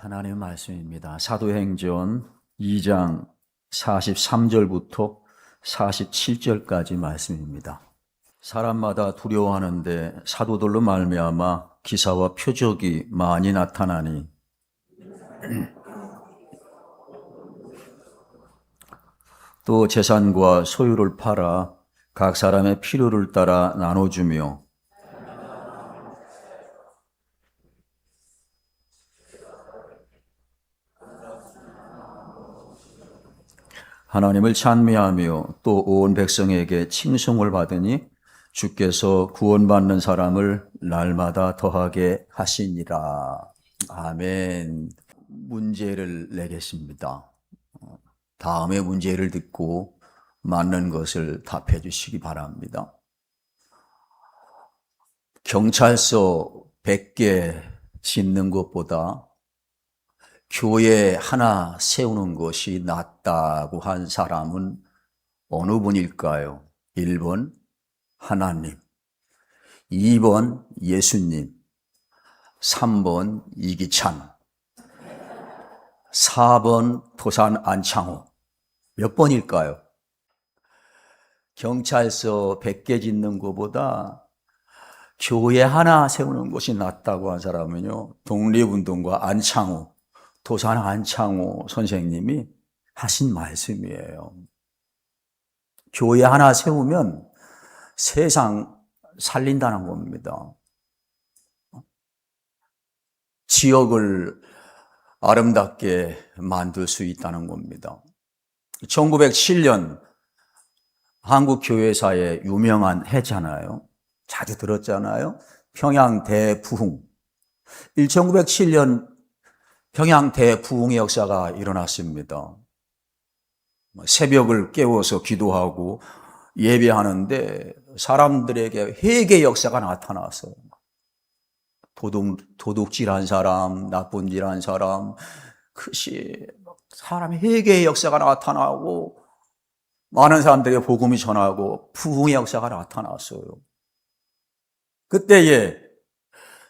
하나님의 말씀입니다. 사도행전 2장 43절부터 47절까지 말씀입니다. 사람마다 두려워하는데 사도들로 말미암아 기사와 표적이 많이 나타나니 또 재산과 소유를 팔아 각 사람의 필요를 따라 나눠주며 하나님을 찬미하며 또 온 백성에게 칭송을 받으니 주께서 구원받는 사람을 날마다 더하게 하시니라. 아멘. 문제를 내겠습니다. 다음에 문제를 듣고 맞는 것을 답해 주시기 바랍니다. 경찰서 100개 짓는 것보다 교회 하나 세우는 것이 낫다고 한 사람은 어느 분일까요? 1번 하나님, 2번 예수님, 3번 이기찬, 4번 도산 안창호. 몇 번일까요? 경찰서 100개 짓는 것보다 교회 하나 세우는 것이 낫다고 한 사람은요, 독립운동가 안창호, 도산 안창호 선생님이 하신 말씀이에요. 교회 하나 세우면 세상 살린다는 겁니다. 지역을 아름답게 만들 수 있다는 겁니다. 1907년 한국 교회사의 유명한 해잖아요. 자주 들었잖아요. 평양 대부흥. 1907년 평양 대부흥의 역사가 일어났습니다. 새벽을 깨워서 기도하고 예배하는데 사람들에게 회개의 역사가 나타났어요. 도둑질한 사람, 나쁜질한 사람, 사람 회개의 역사가 나타나고 많은 사람들에게 복음이 전하고 부흥의 역사가 나타났어요. 그때에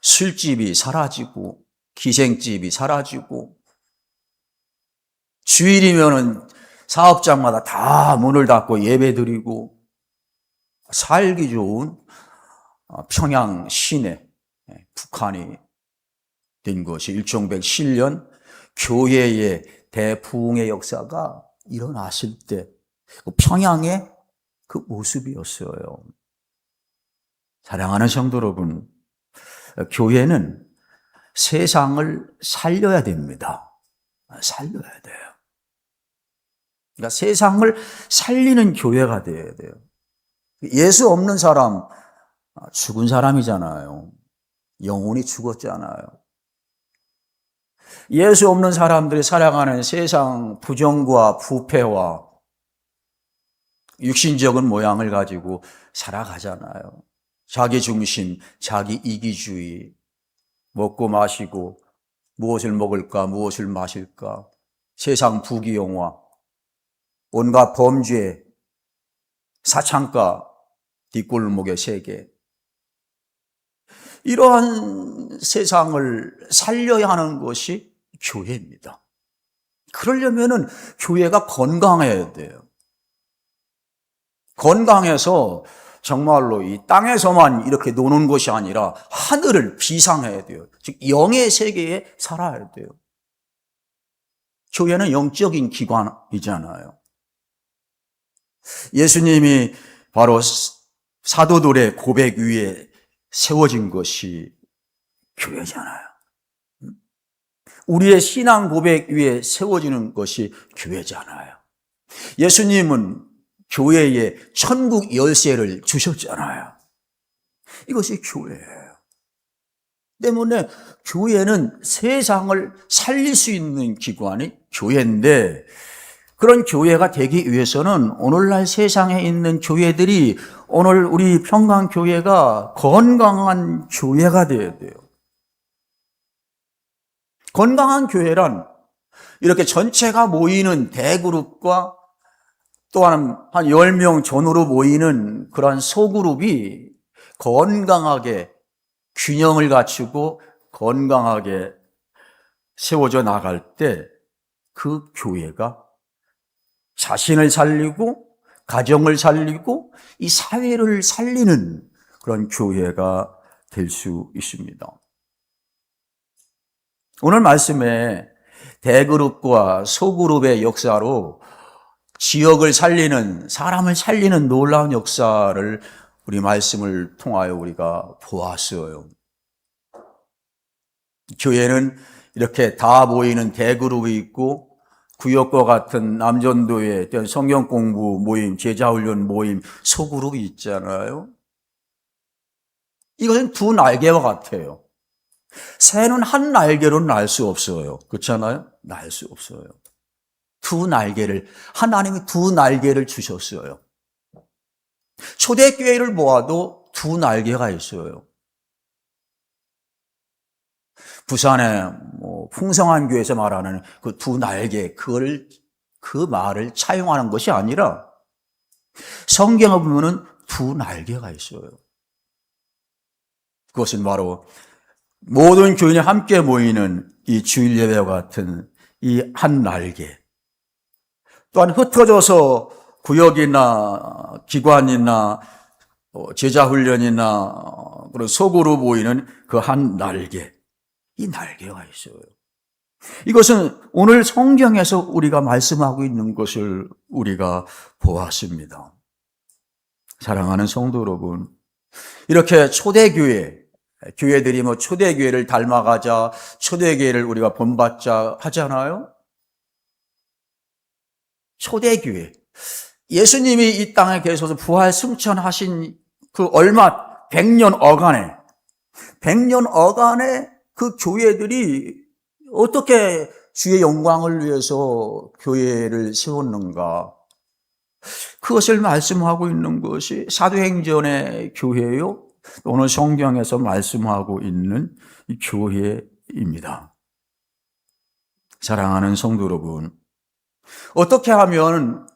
술집이 사라지고 기생집이 사라지고 주일이면은 사업장마다 다 문을 닫고 예배드리고 살기 좋은 평양 시내 북한이 된 것이 1907년 교회의 대부흥의 역사가 일어났을 때 평양의 그 모습이었어요. 사랑하는 성도 여러분, 교회는 세상을 살려야 됩니다. 살려야 돼요. 그러니까 세상을 살리는 교회가 되어야 돼요. 예수 없는 사람, 죽은 사람이잖아요. 영혼이 죽었잖아요. 예수 없는 사람들이 살아가는 세상 부정과 부패와 육신적인 모양을 가지고 살아가잖아요. 자기 중심, 자기 이기주의, 먹고 마시고 무엇을 먹을까, 무엇을 마실까, 세상 부귀영화, 온갖 범죄, 사창가, 뒷골목의 세계. 이러한 세상을 살려야 하는 것이 교회입니다. 그러려면은 교회가 건강해야 돼요. 건강해서 정말로 이 땅에서만 이렇게 노는 것이 아니라 하늘을 비상해야 돼요. 즉 영의 세계에 살아야 돼요. 교회는 영적인 기관이잖아요. 예수님이 바로 사도들의 고백 위에 세워진 것이 교회잖아요. 우리의 신앙 고백 위에 세워지는 것이 교회잖아요. 예수님은 교회에 천국 열쇠를 주셨잖아요. 이것이 교회예요. 때문에 교회는 세상을 살릴 수 있는 기관이 교회인데, 그런 교회가 되기 위해서는 오늘날 세상에 있는 교회들이 오늘 우리 평강교회가 건강한 교회가 되어야 돼요. 건강한 교회란 이렇게 전체가 모이는 대그룹과 또한 한 10명 전후로 모이는 그러한 소그룹이 건강하게 균형을 갖추고 건강하게 세워져 나갈 때 그 교회가 자신을 살리고 가정을 살리고 이 사회를 살리는 그런 교회가 될 수 있습니다. 오늘 말씀에 대그룹과 소그룹의 역사로 지역을 살리는, 사람을 살리는 놀라운 역사를 우리 말씀을 통하여 우리가 보았어요. 교회는 이렇게 다 모이는 대그룹이 있고 구역과 같은 남전도의 성경 공부 모임, 제자훈련 모임, 소그룹이 있잖아요. 이것은 두 날개와 같아요. 새는 한 날개로는 날 수 없어요. 그렇잖아요? 날 수 없어요. 두 날개를, 하나님이 두 날개를 주셨어요. 초대교회를 모아도 두 날개가 있어요. 부산의 풍성한 교회에서 말하는 그 두 날개, 그 말을 차용하는 것이 아니라 성경에 보면은 두 날개가 있어요. 그것은 바로 모든 교인이 함께 모이는 이 주일 예배와 같은 이 한 날개. 또한 흩어져서 구역이나 기관이나 제자훈련이나 그런 속으로 모이는 그 한 날개. 이 날개가 있어요. 이것은 오늘 성경에서 우리가 말씀하고 있는 것을 우리가 보았습니다. 사랑하는 성도 여러분, 이렇게 초대교회, 교회들이 초대교회를 닮아가자, 초대교회를 우리가 본받자 하잖아요. 초대교회. 예수님이 이 땅에 계셔서 부활 승천하신 그 얼마 100년 어간에 그 교회들이 어떻게 주의 영광을 위해서 교회를 세웠는가? 그것을 말씀하고 있는 것이 사도행전의 교회요. 오늘 성경에서 말씀하고 있는 이 교회입니다. 사랑하는 성도 여러분, 어떻게 하면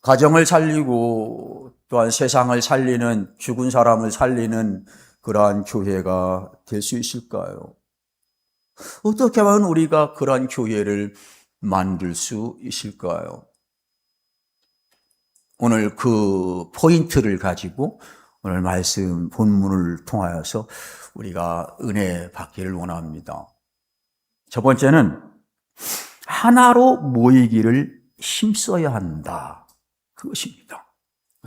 가정을 살리고 또한 세상을 살리는, 죽은 사람을 살리는 그러한 교회가 될 수 있을까요? 어떻게 하면 우리가 그러한 교회를 만들 수 있을까요? 오늘 그 포인트를 가지고 오늘 말씀 본문을 통하여서 우리가 은혜 받기를 원합니다. 첫 번째는 하나로 모이기를 힘써야 한다. 그것입니다.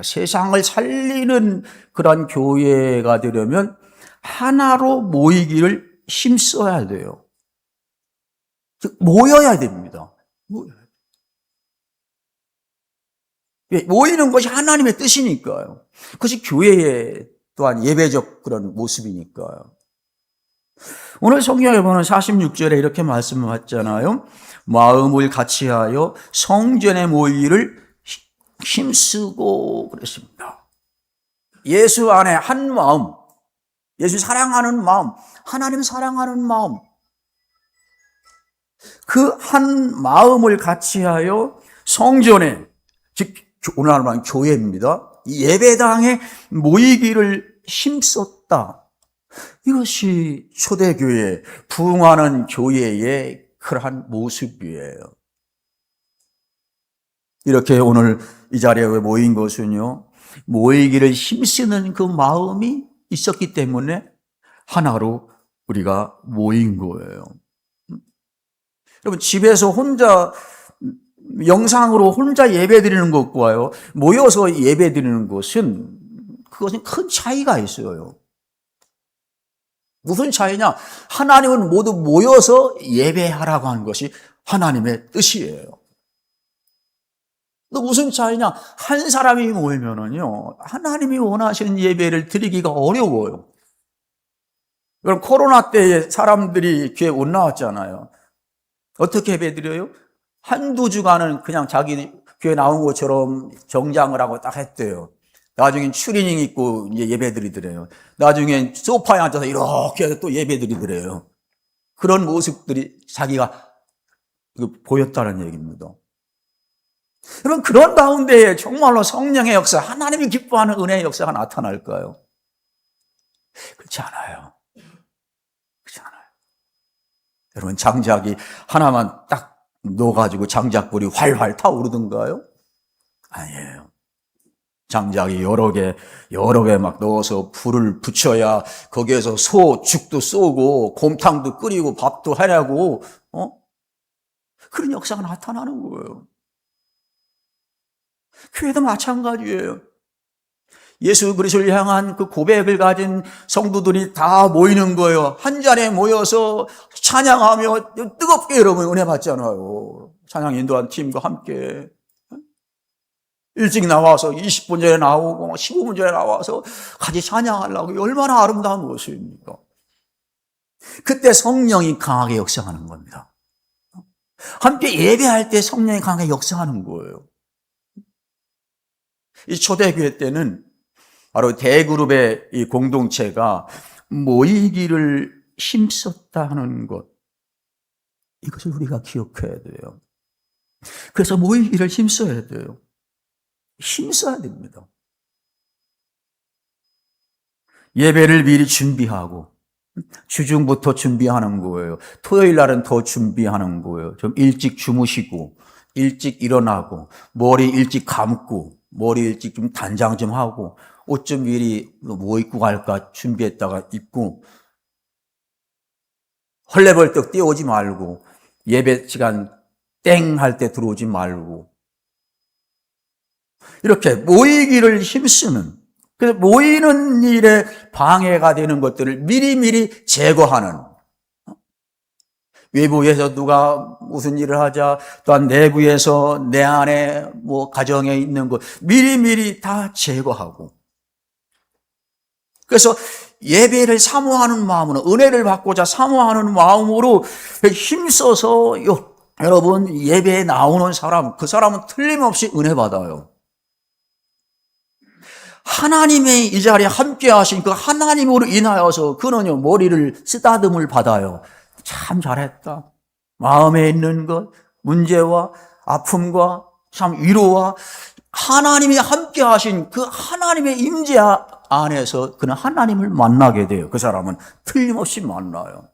세상을 살리는 그런 교회가 되려면 하나로 모이기를 힘써야 돼요. 즉 모여야 됩니다. 모이는 것이 하나님의 뜻이니까요. 그것이 교회의 또한 예배적 그런 모습이니까요. 오늘 성경에 보면 46절에 이렇게 말씀하잖아요. 마음을 같이하여 성전에 모이기를 힘쓰고 그랬습니다. 예수 안에 한 마음, 예수 사랑하는 마음, 하나님 사랑하는 마음, 그 한 마음을 같이하여 성전에, 즉 오늘 말하는 교회입니다. 이 예배당에 모이기를 힘썼다. 이것이 초대교회, 부흥하는 교회의 그러한 모습이에요. 이렇게 오늘 이 자리에 모인 것은요, 모이기를 힘쓰는 그 마음이 있었기 때문에 하나로 우리가 모인 거예요. 여러분, 집에서 혼자, 영상으로 혼자 예배 드리는 것과요, 모여서 예배 드리는 것은, 그것은 큰 차이가 있어요. 무슨 차이냐? 하나님은 모두 모여서 예배하라고 하는 것이 하나님의 뜻이에요. 또 무슨 차이냐? 한 사람이 모이면은요, 하나님이 원하시는 예배를 드리기가 어려워요. 그럼 코로나 때에 사람들이 교회 못 나왔잖아요. 어떻게 예배 드려요? 한두 주간은 그냥 자기 교회 나온 것처럼 정장을 하고 딱 했대요. 나중엔 추리닝 입고 이제 예배 드리더래요. 나중엔 소파에 앉아서 이렇게 해서 또 예배 드리더래요. 그런 모습들이 자기가 보였다는 얘기입니다. 여러분, 그런 가운데에 정말로 성령의 역사, 하나님이 기뻐하는 은혜의 역사가 나타날까요? 그렇지 않아요. 그렇지 않아요. 여러분, 장작이 하나만 딱 넣어가지고 장작불이 활활 타오르던가요? 아니에요. 장작이 여러 개 막 넣어서 불을 붙여야 거기에서 죽도 쏘고 곰탕도 끓이고 밥도 하려고, 그런 역사가 나타나는 거예요. 교회도 마찬가지예요. 예수 그리스도를 향한 그 고백을 가진 성도들이 다 모이는 거예요. 한 자리에 모여서 찬양하며 뜨겁게 여러분 은혜 받잖아요. 찬양 인도한 팀과 함께 일찍 나와서 20분 전에 나오고 15분 전에 나와서 같이 찬양하려고 얼마나 아름다운 모습입니까? 그때 성령이 강하게 역사하는 겁니다. 함께 예배할 때 성령이 강하게 역사하는 거예요. 이 초대교회 때는 바로 대그룹의 이 공동체가 모이기를 힘썼다 하는 것, 이것을 우리가 기억해야 돼요. 그래서 모이기를 힘써야 돼요. 힘써야 됩니다. 예배를 미리 준비하고 주중부터 준비하는 거예요. 토요일 날은 더 준비하는 거예요. 좀 일찍 주무시고 일찍 일어나고 머리 일찍 감고 머리 일찍 좀 단장 좀 하고 옷 좀 미리 뭐 입고 갈까 준비했다가 입고 헐레벌떡 뛰어오지 말고 예배 시간 땡 할 때 들어오지 말고 이렇게 모이기를 힘쓰는, 그래서 모이는 일에 방해가 되는 것들을 미리미리 제거하는, 외부에서 누가 무슨 일을 하자, 또한 내부에서 내 안에 뭐 가정에 있는 것 미리미리 다 제거하고, 그래서 예배를 사모하는 마음으로, 은혜를 받고자 사모하는 마음으로 힘써서 여러분 예배에 나오는 사람, 그 사람은 틀림없이 은혜 받아요. 하나님의 이 자리에 함께 하신 그 하나님으로 인하여서 그는요 머리를 쓰다듬을 받아요. 참 잘했다. 마음에 있는 것, 문제와 아픔과 참 위로와 하나님이 함께 하신 그 하나님의 임재 안에서 그는 하나님을 만나게 돼요. 그 사람은 틀림없이 만나요.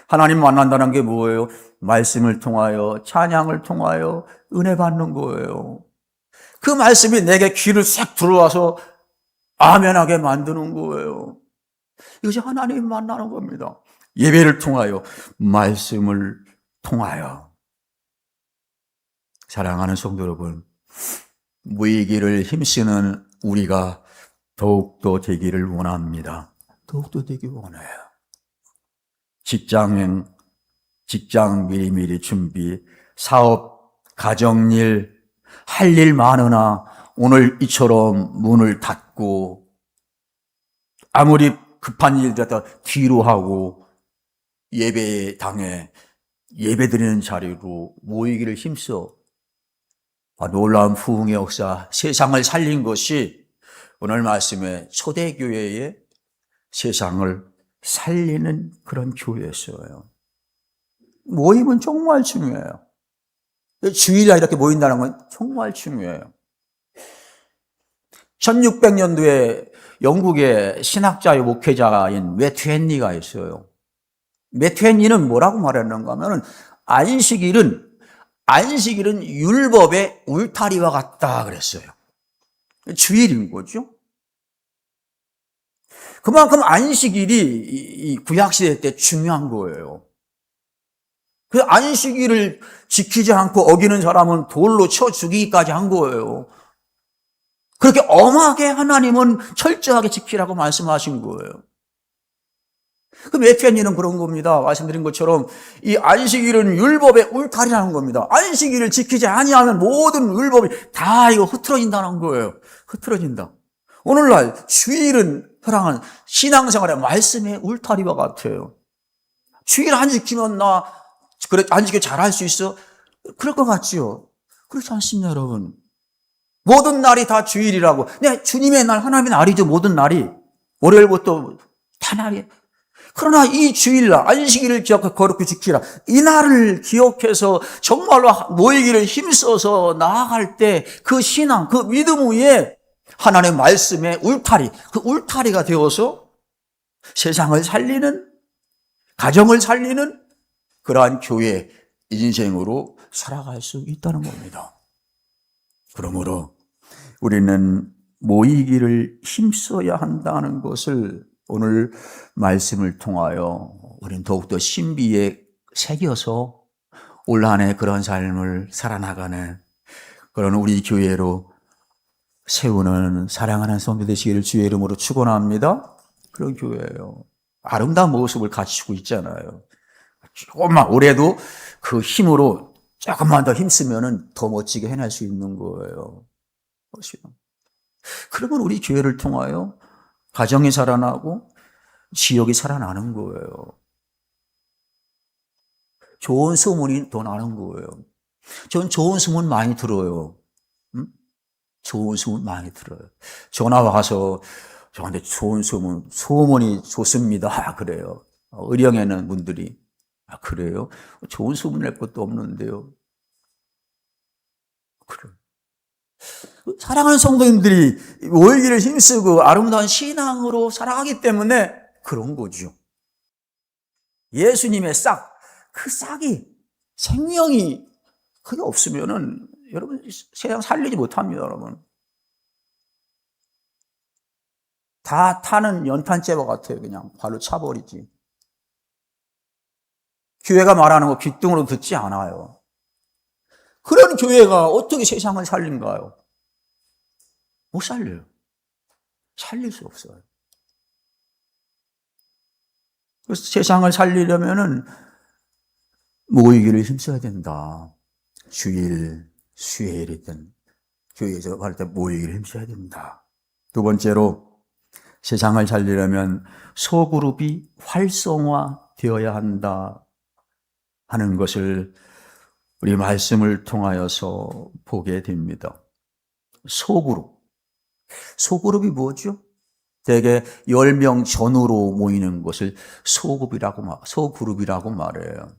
하나님 만난다는 게 뭐예요? 말씀을 통하여, 찬양을 통하여 은혜 받는 거예요. 그 말씀이 내게 귀를 싹 들어와서 아멘하게 만드는 거예요. 이것이 하나님 만나는 겁니다. 예배를 통하여, 말씀을 통하여. 사랑하는 성도 여러분, 모이기를 힘쓰는 우리가 더욱더 되기를 원합니다. 더욱더 되기 원해요. 직장 미리미리 준비, 사업, 가정일, 할 일 많으나 오늘 이처럼 문을 닫고 아무리 급한 일이라도 뒤로 하고 예배당에 예배드리는 자리로 모이기를 힘써. 놀라운 부흥의 역사, 세상을 살린 것이 오늘 말씀에 초대교회의 세상을 살리는 그런 교회였어요. 모임은 정말 중요해요. 주일에 이렇게 모인다는 건 정말 중요해요. 1600년도에 영국의 신학자의 목회자인 매튜 헨리가 있어요. 매튜 헨리는 뭐라고 말했는가 하면 안식일은 율법의 울타리와 같다 그랬어요. 주일인 거죠. 그만큼 안식일이 이 구약시대 때 중요한 거예요. 그 안식일을 지키지 않고 어기는 사람은 돌로 쳐 죽이기까지 한 거예요. 그렇게 엄하게 하나님은 철저하게 지키라고 말씀하신 거예요. 그 매튜 헨리는 그런 겁니다. 말씀드린 것처럼 이 안식일은 율법의 울타리라는 겁니다. 안식일을 지키지 아니하면 모든 율법이 다 이거 흐트러진다는 거예요. 흐트러진다. 오늘날 주일은 사랑하는 신앙생활의 말씀의 울타리와 같아요. 주일 안 지키면 안 지키면 잘할 수 있어? 그럴 것 같지요? 그렇지 않습니다, 여러분. 모든 날이 다 주일이라고. 네, 주님의 날, 하나님의 날이죠, 모든 날이. 월요일부터 다 날이. 그러나 이 주일날, 안식일을 기억하고 거룩히 지키라. 이 날을 기억해서 정말로 모이기를 힘써서 나아갈 때 그 신앙, 그 믿음 위에 하나님의 말씀의 울타리, 그 울타리가 되어서 세상을 살리는 가정을 살리는 그러한 교회 인생으로 살아갈 수 있다는 겁니다. 그러므로 우리는 모이기를 힘써야 한다는 것을 오늘 말씀을 통하여 우리는 더욱더 신비에 새겨서 올 한 해 그런 삶을 살아나가는 그런 우리 교회로 세우는 사랑하는 성도 되시기를 주의 이름으로 축원합니다. 그런 교회예요. 아름다운 모습을 갖추고 있잖아요. 조금만 올해도 그 힘으로 조금만 더 힘쓰면 더 멋지게 해낼 수 있는 거예요. 그러면 우리 교회를 통하여 가정이 살아나고 지역이 살아나는 거예요. 좋은 소문이 더 나는 거예요. 전 좋은 소문 많이 들어요. 좋은 소문 많이 들어요. 전화 와서 저한테 좋은 소문이 좋습니다. 그래요. 의령에는 분들이 그래요? 좋은 소문 낼 것도 없는데요. 그래요. 사랑하는 성도님들이 모이기를 힘쓰고 아름다운 신앙으로 살아가기 때문에 그런 거죠. 예수님의 싹, 그 싹이 생명이 그게 없으면은 여러분 세상 살리지 못합니다, 여러분. 다 타는 연탄재와 같아요. 그냥 발로 차버리지. 교회가 말하는 거 귓등으로 듣지 않아요. 그런 교회가 어떻게 세상을 살린가요? 못 살려요. 살릴 수 없어요. 그래서 세상을 살리려면은 모이기를 힘써야 된다. 주일, 수요일이든 교회에서 할 때 모이기를 힘써야 된다. 두 번째로 세상을 살리려면 소그룹이 활성화되어야 한다 하는 것을 우리 말씀을 통하여서 보게 됩니다. 소그룹이 뭐죠? 대개 10명 전후로 모이는 것을 소그룹이라고 말해요.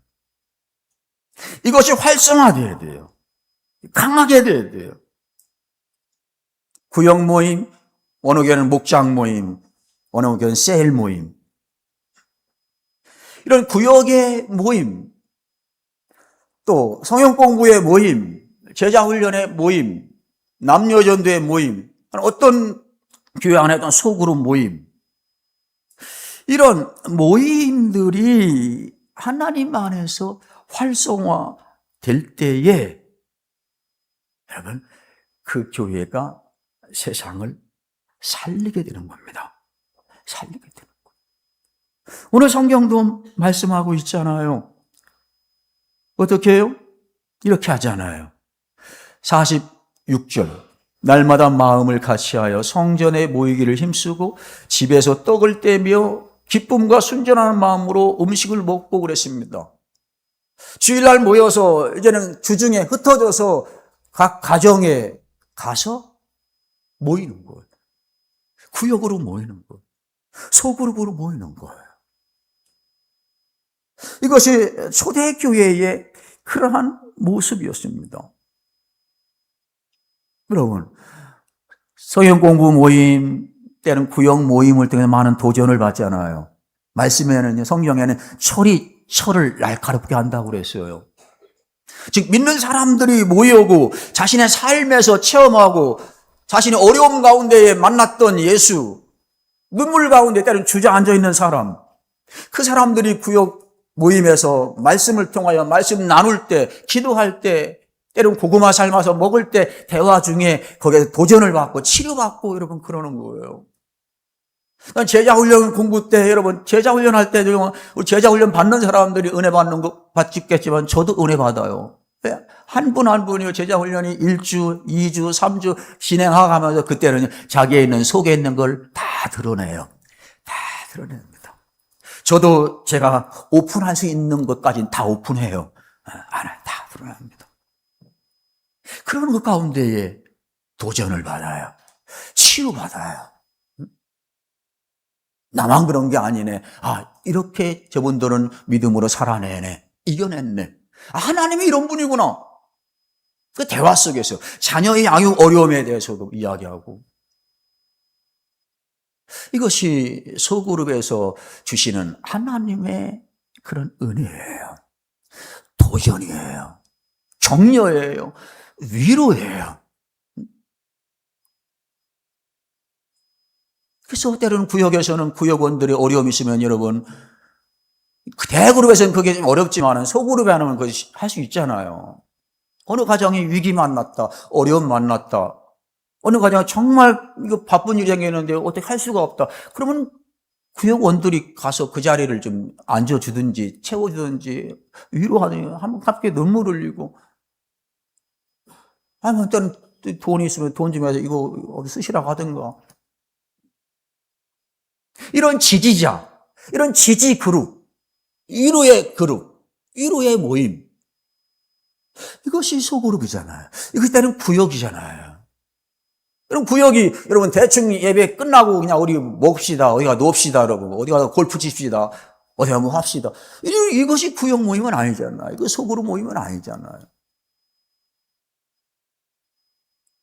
이것이 활성화되어야 돼요. 강하게 돼야 돼요. 구역 모임, 어느 교회는 목장 모임, 어느 교회는 셀 모임. 이런 구역의 모임, 또 성경 공부의 모임, 제자 훈련의 모임, 남녀전도의 모임, 어떤 교회 안에 어떤 소그룹 모임, 이런 모임들이 하나님 안에서 활성화될 때에 여러분 그 교회가 세상을 살리게 되는 겁니다. 살리게 되는 거예요. 오늘 성경도 말씀하고 있잖아요. 어떻게 해요? 이렇게 하잖아요. 46절 날마다 마음을 같이하여 성전에 모이기를 힘쓰고 집에서 떡을 떼며 기쁨과 순전한 마음으로 음식을 먹고 그랬습니다. 주일날 모여서 이제는 주중에 흩어져서 각 가정에 가서 모이는 거예요. 구역으로 모이는 거예요. 소그룹으로 모이는 거예요. 이것이 초대교회의 그러한 모습이었습니다. 여러분, 성경 공부 모임 때는 구역 모임을 통해 많은 도전을 받잖아요. 말씀에는, 성경에는 철을 날카롭게 한다고 그랬어요. 즉 믿는 사람들이 모여오고 자신의 삶에서 체험하고 자신의 어려움 가운데에 만났던 예수, 눈물 가운데 때는 주저앉아 있는 사람, 그 사람들이 구역 모임에서 말씀을 통하여 말씀 나눌 때, 기도할 때, 때론 고구마 삶아서 먹을 때 대화 중에 거기에 도전을 받고 치료받고 여러분 그러는 거예요. 제자훈련 공부 때 여러분 제자훈련 할 때 우리 제자훈련 받는 사람들이 은혜 받는 거 받겠지만 저도 은혜 받아요. 한 분 한 분이 제자훈련이 1주, 2주, 3주 진행하면서 그때는 자기에 있는 속에 있는 걸 다 드러내요. 다 드러냅니다. 저도 제가 오픈할 수 있는 것까지는 다 오픈해요. 다 드러납니다. 그런 것 가운데에 도전을 받아요. 치유받아요. 나만 그런 게 아니네. 이렇게 저분들은 믿음으로 살아내네. 이겨냈네. 하나님이 이런 분이구나. 그 대화 속에서 자녀의 양육 어려움에 대해서도 이야기하고. 이것이 소그룹에서 주시는 하나님의 그런 은혜예요. 도전이에요. 격려예요. 위로예요. 그래서 때로는 구역에서는 구역원들이 어려움이 있으면 여러분, 대그룹에서는 그게 좀 어렵지만 소그룹에 하면 그거 할 수 있잖아요. 어느 가정이 위기 만났다, 어려움 만났다. 어느 가정에 정말 이거 바쁜 일이 생기는데 어떻게 할 수가 없다. 그러면 구역원들이 가서 그 자리를 좀 앉아주든지 채워주든지 위로하든지 한번 함께 눈물 흘리고, 아니면 때는 돈이 있으면 돈 좀 해서 이거 어디 쓰시라고 하든가. 이런 지지자, 이런 지지 그룹, 위로의 그룹, 위로의 모임, 이것이 소그룹이잖아요. 이것이 때는 구역이잖아요. 여러분, 구역이, 여러분, 대충 예배 끝나고 그냥 우리 먹읍시다, 어디 가 놉시다, 여러분, 어디 가서 골프 칩시다, 어디 가서 뭐 합시다. 이것이 구역 모임은 아니잖아요. 이거 소그룹 모임은 아니잖아요.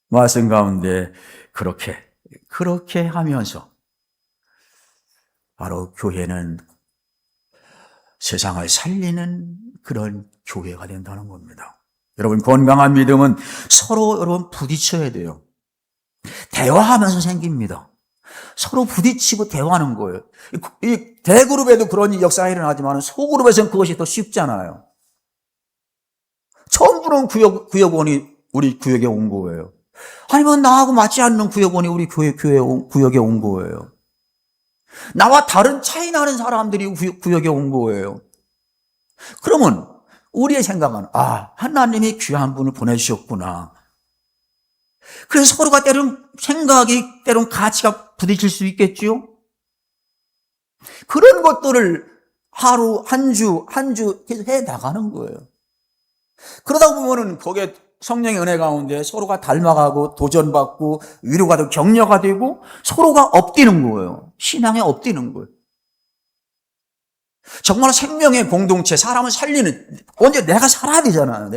말씀 가운데 그렇게 하면서 바로 교회는 세상을 살리는 그런 교회가 된다는 겁니다. 여러분, 건강한 믿음은 서로 여러분 부딪혀야 돼요. 대화하면서 생깁니다. 서로 부딪히고 대화하는 거예요. 이 대그룹에도 그런 역사가 일어나지만 소그룹에서는 그것이 더 쉽잖아요. 처음 보는 구역원이 우리 구역에 온 거예요. 아니면 나하고 맞지 않는 구역원이 우리 구역에 온 거예요. 나와 다른 차이 나는 사람들이 구역에 온 거예요. 그러면 우리의 생각은 하나님이 귀한 분을 보내주셨구나. 그래서 서로가 때론 생각이 때론 가치가 부딪힐 수 있겠죠. 그런 것들을 하루 한 주 계속 해 나가는 거예요. 그러다 보면은 거기에 성령의 은혜 가운데 서로가 닮아가고 도전받고 위로가 되고 격려가 되고 서로가 엎디는 거예요. 신앙에 엎디는 거예요. 정말 생명의 공동체, 사람을 살리는, 언제 내가 살아야 되잖아요.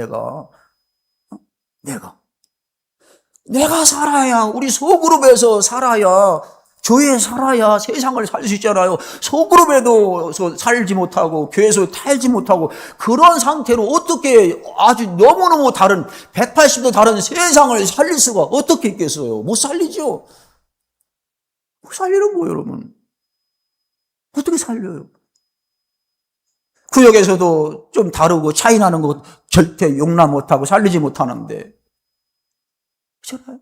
내가 살아야, 우리 소그룹에서 살아야, 교회에 살아야 세상을 살 수 있잖아요. 소그룹에도 살지 못하고 교회에서 살지 못하고 그런 상태로 어떻게 아주 너무너무 다른 180도 다른 세상을 살릴 수가 어떻게 있겠어요? 못 살리죠. 못 살리는 거예요, 여러분. 어떻게 살려요? 구역에서도 좀 다르고 차이 나는 거 절대 용납 못하고 살리지 못하는데 그렇잖아요.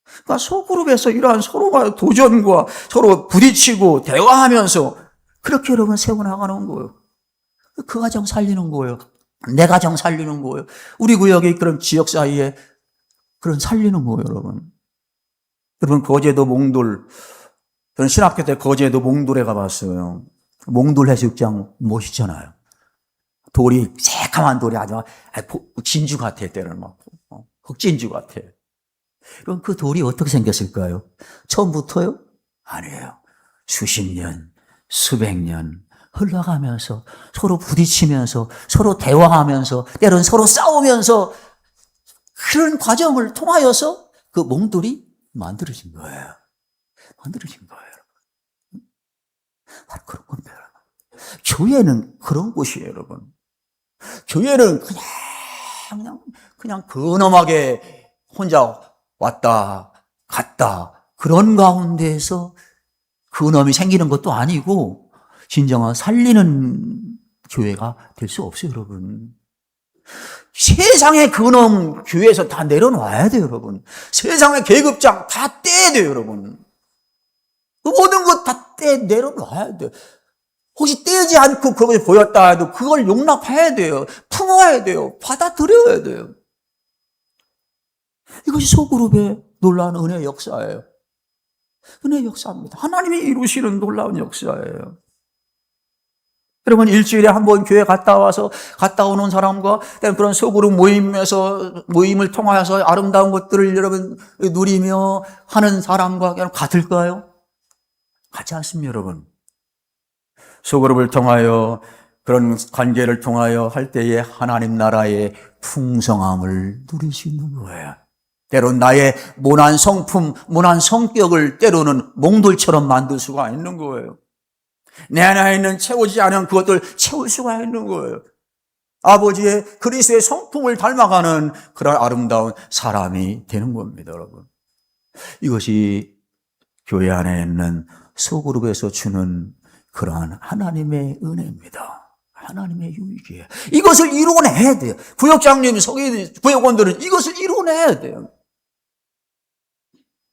그러니까 소그룹에서 이러한 서로가 도전과 서로 부딪히고 대화하면서 그렇게 여러분 세워나가는 거예요. 그 가정 살리는 거예요. 내 가정 살리는 거예요. 우리 구역의 그런 지역 사이에 그런 살리는 거예요, 여러분. 여러분, 거제도 몽돌, 저는 신학교 때 거제도 몽돌에 가봤어요. 몽돌 해수욕장 멋있잖아요. 돌이, 새까만 돌이 아주 진주 같아, 때는 막. 흑진주 같아. 그럼 그 돌이 어떻게 생겼을까요? 처음부터요? 아니에요. 수십 년, 수백 년 흘러가면서 서로 부딪히면서 서로 대화하면서 때로는 서로 싸우면서 그런 과정을 통하여서 그 몽돌이 만들어진 거예요. 만들어진 거예요. 바로 그런 겁니다, 여러분. 교회는 그런 곳이에요, 여러분. 교회는 그냥 근엄하게 혼자 왔다 갔다 그런 가운데에서 근엄이 생기는 것도 아니고 진정한 살리는 교회가 될 수 없어요, 여러분. 세상의 근엄 교회에서 다 내려놔야 돼요, 여러분. 세상의 계급장 다 떼야 돼요, 여러분. 그 모든 것 다 내려놔야 돼요. 혹시 떼지 않고 그것이 보였다 해도 그걸 용납해야 돼요. 품어야 돼요. 받아들여야 돼요. 이것이 소그룹의 놀라운 은혜의 역사예요. 은혜의 역사입니다. 하나님이 이루시는 놀라운 역사예요. 여러분, 일주일에 한 번 교회 갔다 오는 사람과 그런 소그룹 모임을 통하여서 아름다운 것들을 여러분 누리며 하는 사람과 같을까요? 같지 않습니다, 여러분. 소그룹을 통하여 그런 관계를 통하여 할 때에 하나님 나라의 풍성함을 누릴 수 있는 거예요. 때론 나의 모난 성품, 모난 성격을 때로는 몽돌처럼 만들 수가 있는 거예요. 내 안에는 채워지지 않은 그것들 채울 수가 있는 거예요. 아버지의 그리스도의 성품을 닮아가는 그런 아름다운 사람이 되는 겁니다, 여러분. 이것이 교회 안에 있는 소그룹에서 주는 그러한 하나님의 은혜입니다. 하나님의 유익이에요. 이것을 이루어내야 돼요. 구역장님, 구역원들은 이것을 이루어내야 돼요.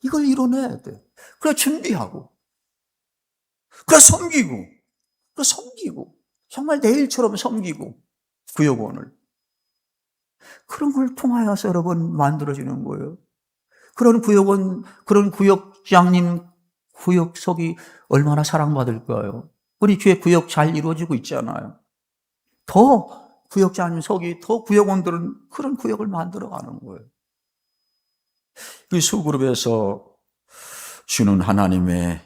이걸 이루어내야 돼요. 그래 준비하고, 그래 섬기고, 정말 내일처럼 섬기고, 구역원을. 그런 걸 통하여서 여러분 만들어지는 거예요. 그런 구역원, 그런 구역장님, 구역석이 얼마나 사랑받을까요? 우리 교회 구역 잘 이루어지고 있잖아요. 더 구역장님 석이, 더 구역원들은 그런 구역을 만들어가는 거예요. 이 소그룹에서 주는 하나님의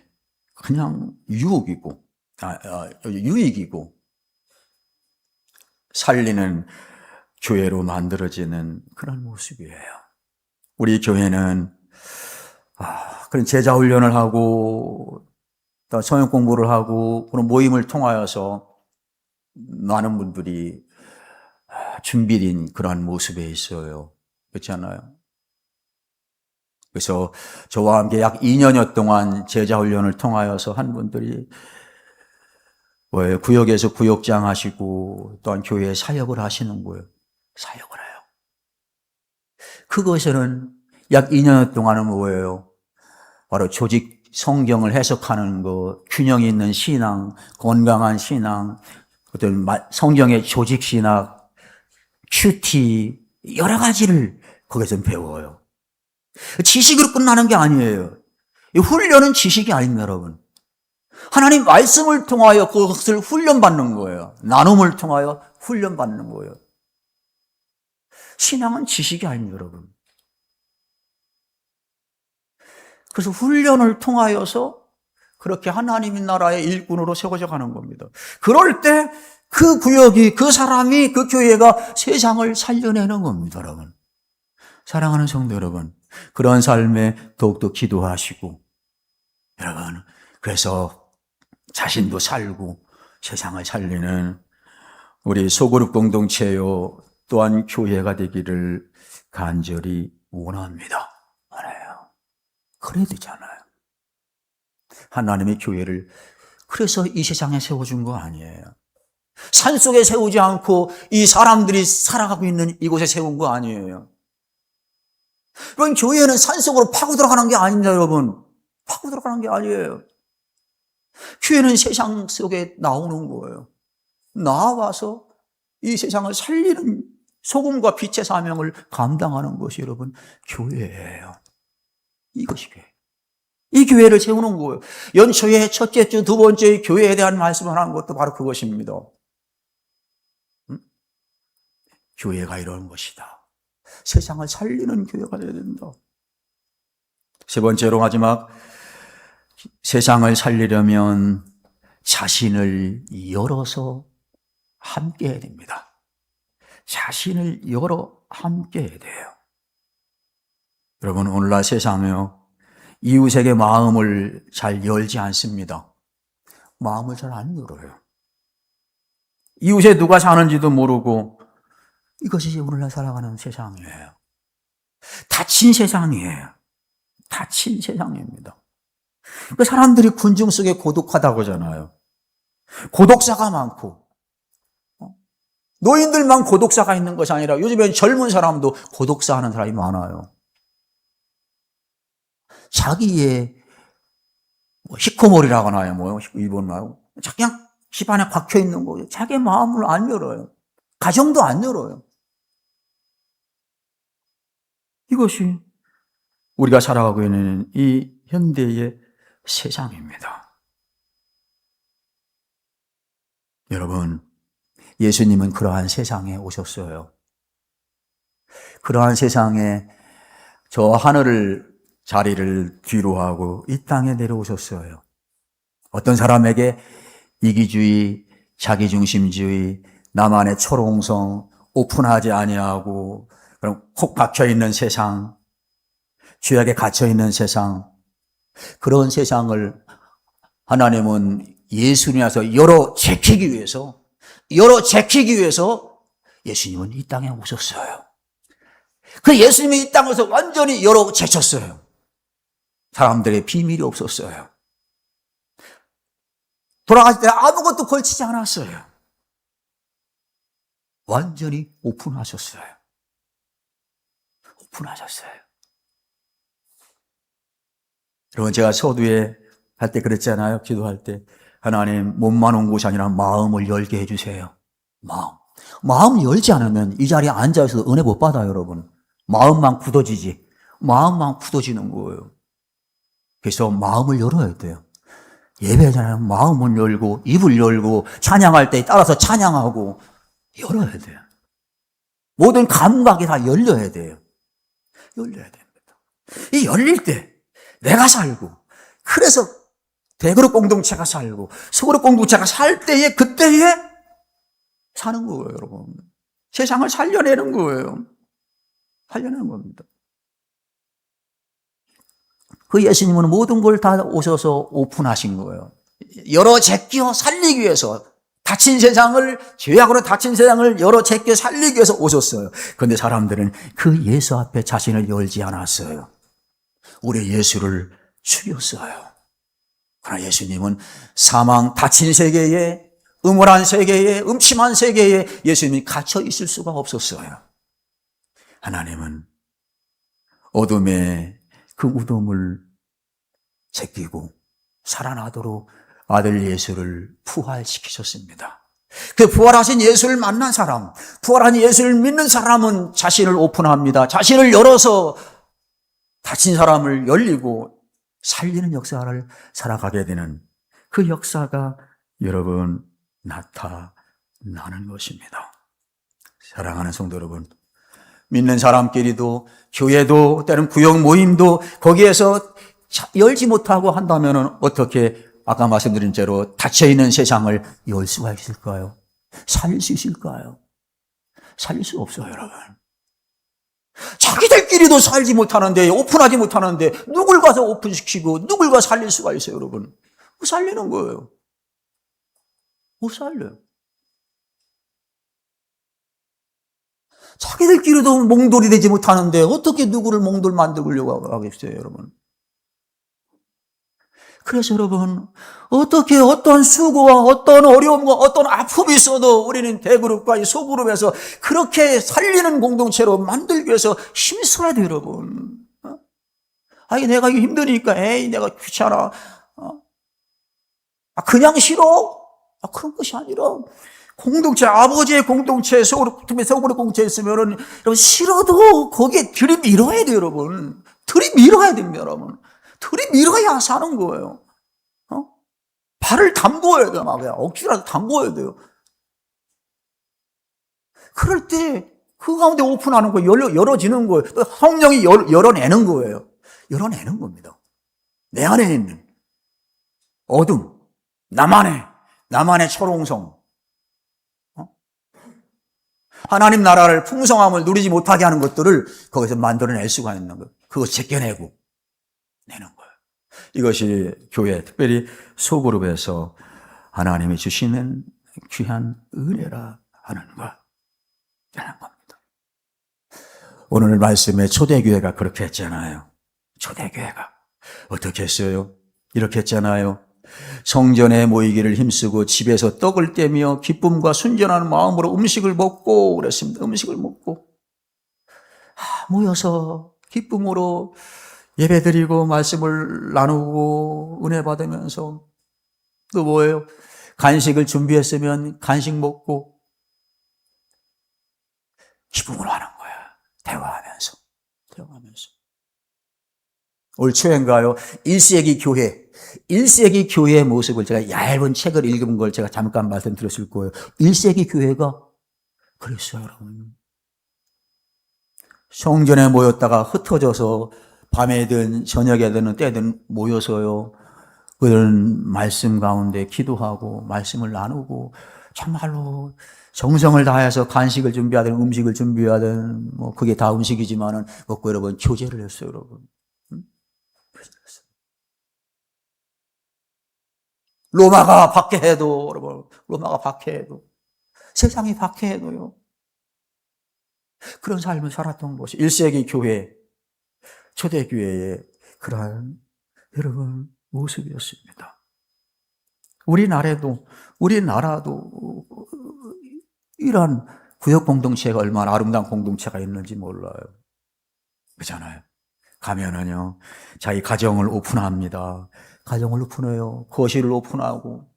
그냥 유익이고 살리는 교회로 만들어지는 그런 모습이에요. 우리 교회는 그런 제자 훈련을 하고 또 성역 공부를 하고 그런 모임을 통하여서 많은 분들이 준비된 그러한 모습에 있어요. 그렇지 않아요? 그래서 저와 함께 약 2년여 동안 제자 훈련을 통하여서 한 분들이 구역에서 구역장 하시고 또한 교회에 사역을 하시는 거예요. 사역을 해요. 그것에는 약 2년 동안은 뭐예요? 바로 조직 성경을 해석하는 것, 균형 있는 신앙, 건강한 신앙, 어떤 성경의 조직 신학, 큐티, 여러 가지를 거기서 배워요. 지식으로 끝나는 게 아니에요. 이 훈련은 지식이 아닙니다, 여러분. 하나님 말씀을 통하여 그것을 훈련받는 거예요. 나눔을 통하여 훈련받는 거예요. 신앙은 지식이 아닙니다, 여러분. 그래서 훈련을 통하여서 그렇게 하나님의 나라의 일꾼으로 세워져 가는 겁니다. 그럴 때 그 구역이, 그 사람이, 그 교회가 세상을 살려내는 겁니다, 여러분. 사랑하는 성도 여러분, 그런 삶에 더욱더 기도하시고, 여러분, 그래서 자신도 살고 세상을 살리는 우리 소그룹 공동체요, 또한 교회가 되기를 간절히 원합니다. 알아요. 그래야 되잖아요. 하나님의 교회를 그래서 이 세상에 세워준 거 아니에요. 산속에 세우지 않고 이 사람들이 살아가고 있는 이곳에 세운 거 아니에요. 그럼 교회는 산속으로 파고 들어가는 게 아닙니다, 여러분. 파고 들어가는 게 아니에요. 교회는 세상 속에 나오는 거예요. 나와서 이 세상을 살리는 소금과 빛의 사명을 감당하는 것이 여러분 교회예요. 이것이 교회. 이 교회를 세우는 거예요. 연초에 첫째 주, 두 번째 교회에 대한 말씀을 하는 것도 바로 그것입니다. 교회가 이런 것이다. 세상을 살리는 교회가 되어야 된다. 세 번째로 마지막, 세상을 살리려면 자신을 열어서 함께 해야 됩니다. 자신을 열어 함께 해야 돼요. 여러분, 오늘날 세상에요, 이웃에게 마음을 잘 열지 않습니다. 마음을 잘 안 열어요. 이웃에 누가 사는지도 모르고, 이것이 오늘날 살아가는 세상이에요. 닫힌 세상이에요. 닫힌 세상입니다. 그 사람들이 군중 속에 고독하다고 하잖아요. 고독사가 많고, 노인들만 고독사가 있는 것이 아니라 요즘엔 젊은 사람도 고독사 하는 사람이 많아요. 자기의 히코모리라고 하나요? 일본 말고. 그냥 집 안에 갇혀 있는 거예요. 자기의 마음을 안 열어요. 가정도 안 열어요. 이것이 우리가 살아가고 있는 이 현대의 세상입니다. 여러분, 예수님은 그러한 세상에 오셨어요. 그러한 세상에 저 하늘을 자리를 뒤로 하고 이 땅에 내려오셨어요. 어떤 사람에게 이기주의, 자기중심주의, 나만의 초롱성, 오픈하지 아니하고 그럼 콕 박혀있는 세상, 죄악에 갇혀있는 세상, 그런 세상을 하나님은 예수님이라서 제키기 위해서 예수님은 이 땅에 오셨어요. 그 예수님이 이 땅에서 완전히 제쳤어요. 사람들의 비밀이 없었어요. 돌아가실 때 아무것도 걸치지 않았어요. 완전히 오픈하셨어요. 여러분, 제가 서두에 할 때 그랬잖아요. 기도할 때. 하나님, 몸만 온 곳이 아니라 마음을 열게 해주세요. 마음 열지 않으면 이 자리에 앉아있어도 은혜 못 받아요, 여러분. 마음만 굳어지는 거예요. 그래서 마음을 열어야 돼요. 예배잖아요. 마음을 열고, 입을 열고, 찬양할 때 따라서 찬양하고, 열어야 돼요. 모든 감각이 다 열려야 돼요. 열려야 됩니다. 이 열릴 때, 내가 살고, 그래서 대그룹 공동체가 살고, 소그룹 공동체가 살 때에, 그때에 사는 거예요, 여러분. 세상을 살려내는 거예요. 살려내는 겁니다. 그 예수님은 모든 걸 다 오셔서 오픈하신 거예요. 제끼어 살리기 위해서, 죄악으로 닫힌 세상을 제끼어 살리기 위해서 오셨어요. 그런데 사람들은 그 예수 앞에 자신을 열지 않았어요. 우리 예수를 죽였어요. 그러나 예수님은 닫힌 세계에, 음울한 세계에, 음침한 세계에 예수님이 갇혀 있을 수가 없었어요. 하나님은 어둠의 그 무덤을 제끼고 살아나도록 아들 예수를 부활시키셨습니다. 그 부활하신 예수를 만난 사람, 부활한 예수를 믿는 사람은 자신을 오픈합니다. 자신을 열어서 닫힌 사람을 열리고 살리는 역사를 살아가게 되는 그 역사가 여러분 나타나는 것입니다. 사랑하는 성도 여러분, 믿는 사람끼리도 교회도 때는 구역 모임도 거기에서 열지 못하고 한다면 어떻게 아까 말씀드린 대로 닫혀있는 세상을 열 수가 있을까요? 살릴 수 있을까요? 살릴 수 없어요, 여러분. 자기들끼리도 살지 못하는데, 오픈하지 못하는데 누굴 가서 오픈시키고 누굴 가서 살릴 수가 있어요, 여러분. 못 살리는 거예요. 못 살려요. 자기들끼리도 몽돌이 되지 못하는데 어떻게 누구를 몽돌 만들려고 하겠어요, 여러분. 그래서 여러분, 어떻게 어떤 수고와 어떤 어려움과 어떤 아픔이 있어도 우리는 대그룹과 이 소그룹에서 그렇게 살리는 공동체로 만들기 위해서 힘써야 돼요, 여러분. 아니, 내가 이거 힘드니까, 내가 귀찮아. 그냥 싫어? 그런 것이 아니라, 공동체, 아버지의 공동체, 소그룹 공동체에 있으면은, 여러분, 싫어도 거기에 들이밀어야 돼요, 여러분. 들이밀어야 됩니다, 여러분. 들이밀어야 사는 거예요. 발을 담궈야 돼요, 막. 억지라도 담궈야 돼요. 그럴 때, 그 가운데 오픈하는 거예요. 열어지는 거예요. 성령이 열어내는 거예요. 열어내는 겁니다. 내 안에 있는 어둠, 나만의 초롱성, 하나님 나라를 풍성함을 누리지 못하게 하는 것들을 거기서 만들어낼 수가 있는 거예요. 그거 제껴내고 내는 거예요. 이것이 교회, 특별히 소그룹에서 하나님이 주시는 귀한 은혜라 하는 겁니다. 오늘 말씀에 초대교회가 그렇게 했잖아요. 초대교회가 어떻게 했어요? 이렇게 했잖아요. 성전에 모이기를 힘쓰고 집에서 떡을 떼며 기쁨과 순전한 마음으로 음식을 먹고 그랬습니다. 음식을 먹고 모여서 기쁨으로 예배드리고 말씀을 나누고 은혜 받으면서 또 뭐예요? 간식을 준비했으면 간식 먹고 기쁨으로 하는 거야. 대화하면서. 올 초인가요? 1세기 교회의 모습을 제가 얇은 책을 읽은 걸 제가 잠깐 말씀드렸을 거예요. 1세기 교회가 그랬어요, 여러분. 성전에 모였다가 흩어져서 밤에든 저녁에든 때든 모여서요. 그런 말씀 가운데 기도하고 말씀을 나누고 정말로 정성을 다해서 간식을 준비하든 음식을 준비하든 그게 다 음식이지만은 먹고 여러분 교제를 했어요, 여러분. 로마가 박해해도, 여러분, 로마가 박해해도, 세상이 박해해도요. 그런 삶을 살았던 것이 1세기 교회, 초대교회의 그러한 여러분 모습이었습니다. 우리나라도 이러한 구역 공동체가 얼마나 아름다운 공동체가 있는지 몰라요. 그렇잖아요. 가면은요, 자기 가정을 오픈합니다. 가정을 오픈해요. 거실을 오픈하고.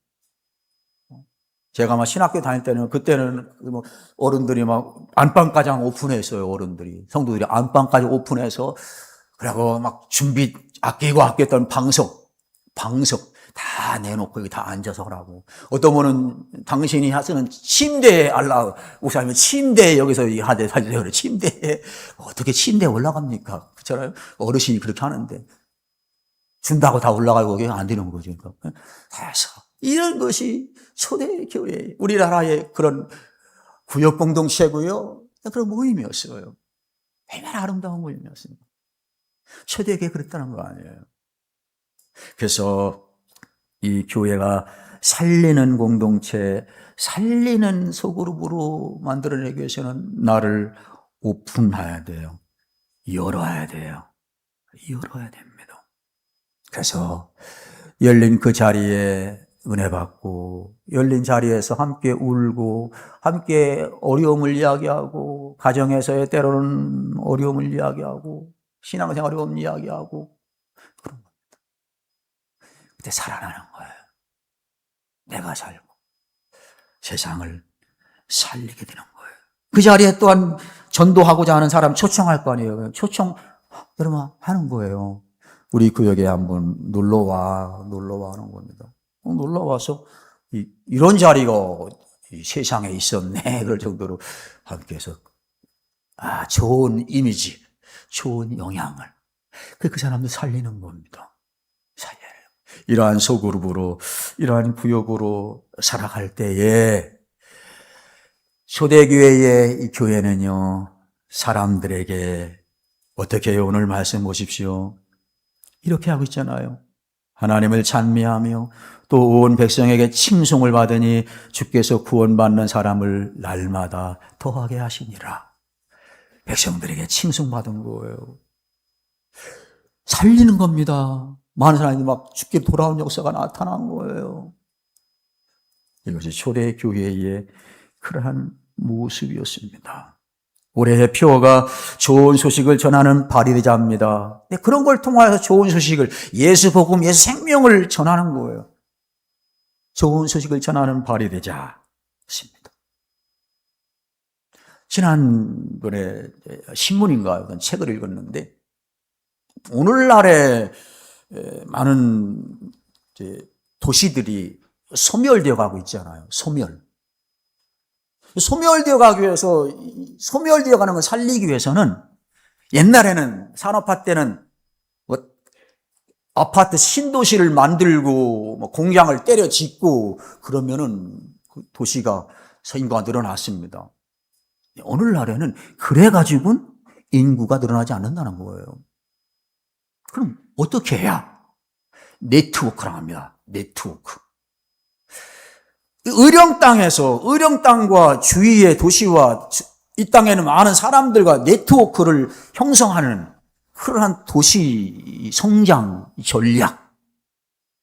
제가 막 신학교 다닐 때는, 그때는 뭐 어른들이 막 안방까지 오픈했어요. 어른들이. 성도들이 안방까지 오픈해서, 그리고 막 준비, 아꼈던 방석 다 내놓고 여기 다 앉아서 하라고. 어떤 분은 당신이 쓰는 침대에 목사님은 침대에 여기서 하재 그래. 침대에 어떻게 침대에 올라갑니까? 그렇잖아요. 어르신이 그렇게 하는데 준다고 다 올라가고 그게 안 되는 거죠. 그래서 이런 것이 초대교회, 우리나라의 그런 구역 공동체고요. 그런 모임이었어요. 얼마나 아름다운 모임이었습니다. 초대교회 그랬다는 거 아니에요. 그래서 이 교회가 살리는 공동체, 살리는 소그룹으로 만들어내기 위해서는 나를 오픈해야 돼요. 열어야 돼요. 열어야 됩니다. 그래서 열린 그 자리에 은혜 받고, 열린 자리에서 함께 울고, 함께 어려움을 이야기하고, 가정에서의 때로는 어려움을 이야기하고, 신앙생활 어려움 이야기하고, 그런 겁니다. 그때 살아나는 거예요. 내가 살고 세상을 살리게 되는 거예요. 그 자리에 또한 전도하고자 하는 사람 초청할 거 아니에요. 초청 여러분 하는 거예요. 우리 구역에 한번 놀러와 하는 겁니다. 놀러와서 이런 자리가 이 세상에 있었네 그럴 정도로 함께해서 좋은 이미지, 좋은 영향을 그 사람들 살리는 겁니다. 살려요. 이러한 소그룹으로, 이러한 구역으로 살아갈 때에 초대교회의 이 교회는요, 사람들에게 어떻게 해요? 오늘 말씀 보십시오. 이렇게 하고 있잖아요. 하나님을 찬미하며 또 온 백성에게 칭송을 받으니 주께서 구원받는 사람을 날마다 더하게 하시니라. 백성들에게 칭송받은 거예요. 살리는 겁니다. 많은 사람이 막 죽게 돌아온 역사가 나타난 거예요. 이것이 초대교회의 그러한 모습이었습니다. 올해의 표어가 좋은 소식을 전하는 발휘자입니다. 그런 걸 통하여서 좋은 소식을, 예수 복음, 예수 생명을 전하는 거예요. 좋은 소식을 전하는 발휘자입니다. 지난번에 신문인가 어떤 책을 읽었는데 오늘날의 많은 도시들이 소멸되어 가고 있잖아요. 소멸되어 가기 위해서, 소멸되어 가는 걸 살리기 위해서는 옛날에는 산업화 때는 뭐 아파트 신도시를 만들고 뭐 공장을 때려 짓고 그러면은 그 도시가 인구가 늘어났습니다. 오늘날에는 그래가지고는 인구가 늘어나지 않는다는 거예요. 그럼 어떻게 해야? 네트워크라고 합니다. 네트워크. 의령 땅과 주위의 도시와 이 땅에는 많은 사람들과 네트워크를 형성하는 그러한 도시 성장 전략.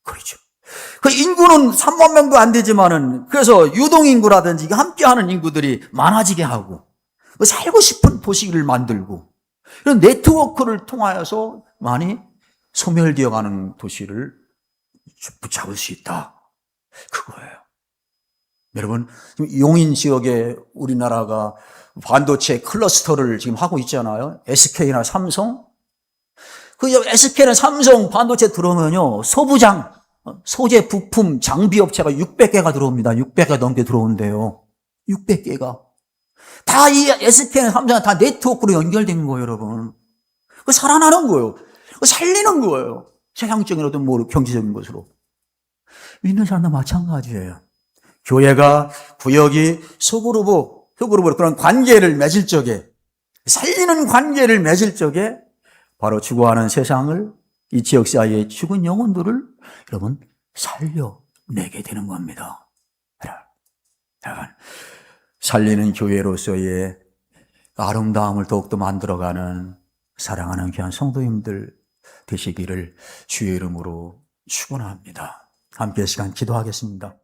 그렇죠. 그 인구는 3만 명도 안 되지만은, 그래서 유동인구라든지 함께하는 인구들이 많아지게 하고, 살고 싶은 도시를 만들고, 이런 네트워크를 통하여서 많이 소멸되어 가는 도시를 붙잡을 수 있다. 그거예요. 여러분, 용인 지역에 우리나라가 반도체 클러스터를 지금 하고 있잖아요. SK나 삼성. 그 SK나 삼성 반도체 들어오면요, 소재 부품 장비 업체가 600개가 들어옵니다. 600개 넘게 들어온대요. 600개가. 다 이 SK나 삼성은 다 네트워크로 연결된 거예요, 여러분. 그 살아나는 거예요. 그 살리는 거예요. 세상적인 어떤 경제적인 것으로. 믿는 사람도 마찬가지예요. 교회가, 구역이 소그룹으로 그런 관계를 맺을 적에, 살리는 관계를 맺을 적에 바로 죽어가는 세상을, 이 지역 사이의 죽은 영혼들을 여러분 살려 내게 되는 겁니다. 여러분, 살리는 교회로서의 아름다움을 더욱더 만들어가는 사랑하는 귀한 성도님들 되시기를 주의 이름으로 축원합니다. 함께 시간 기도하겠습니다.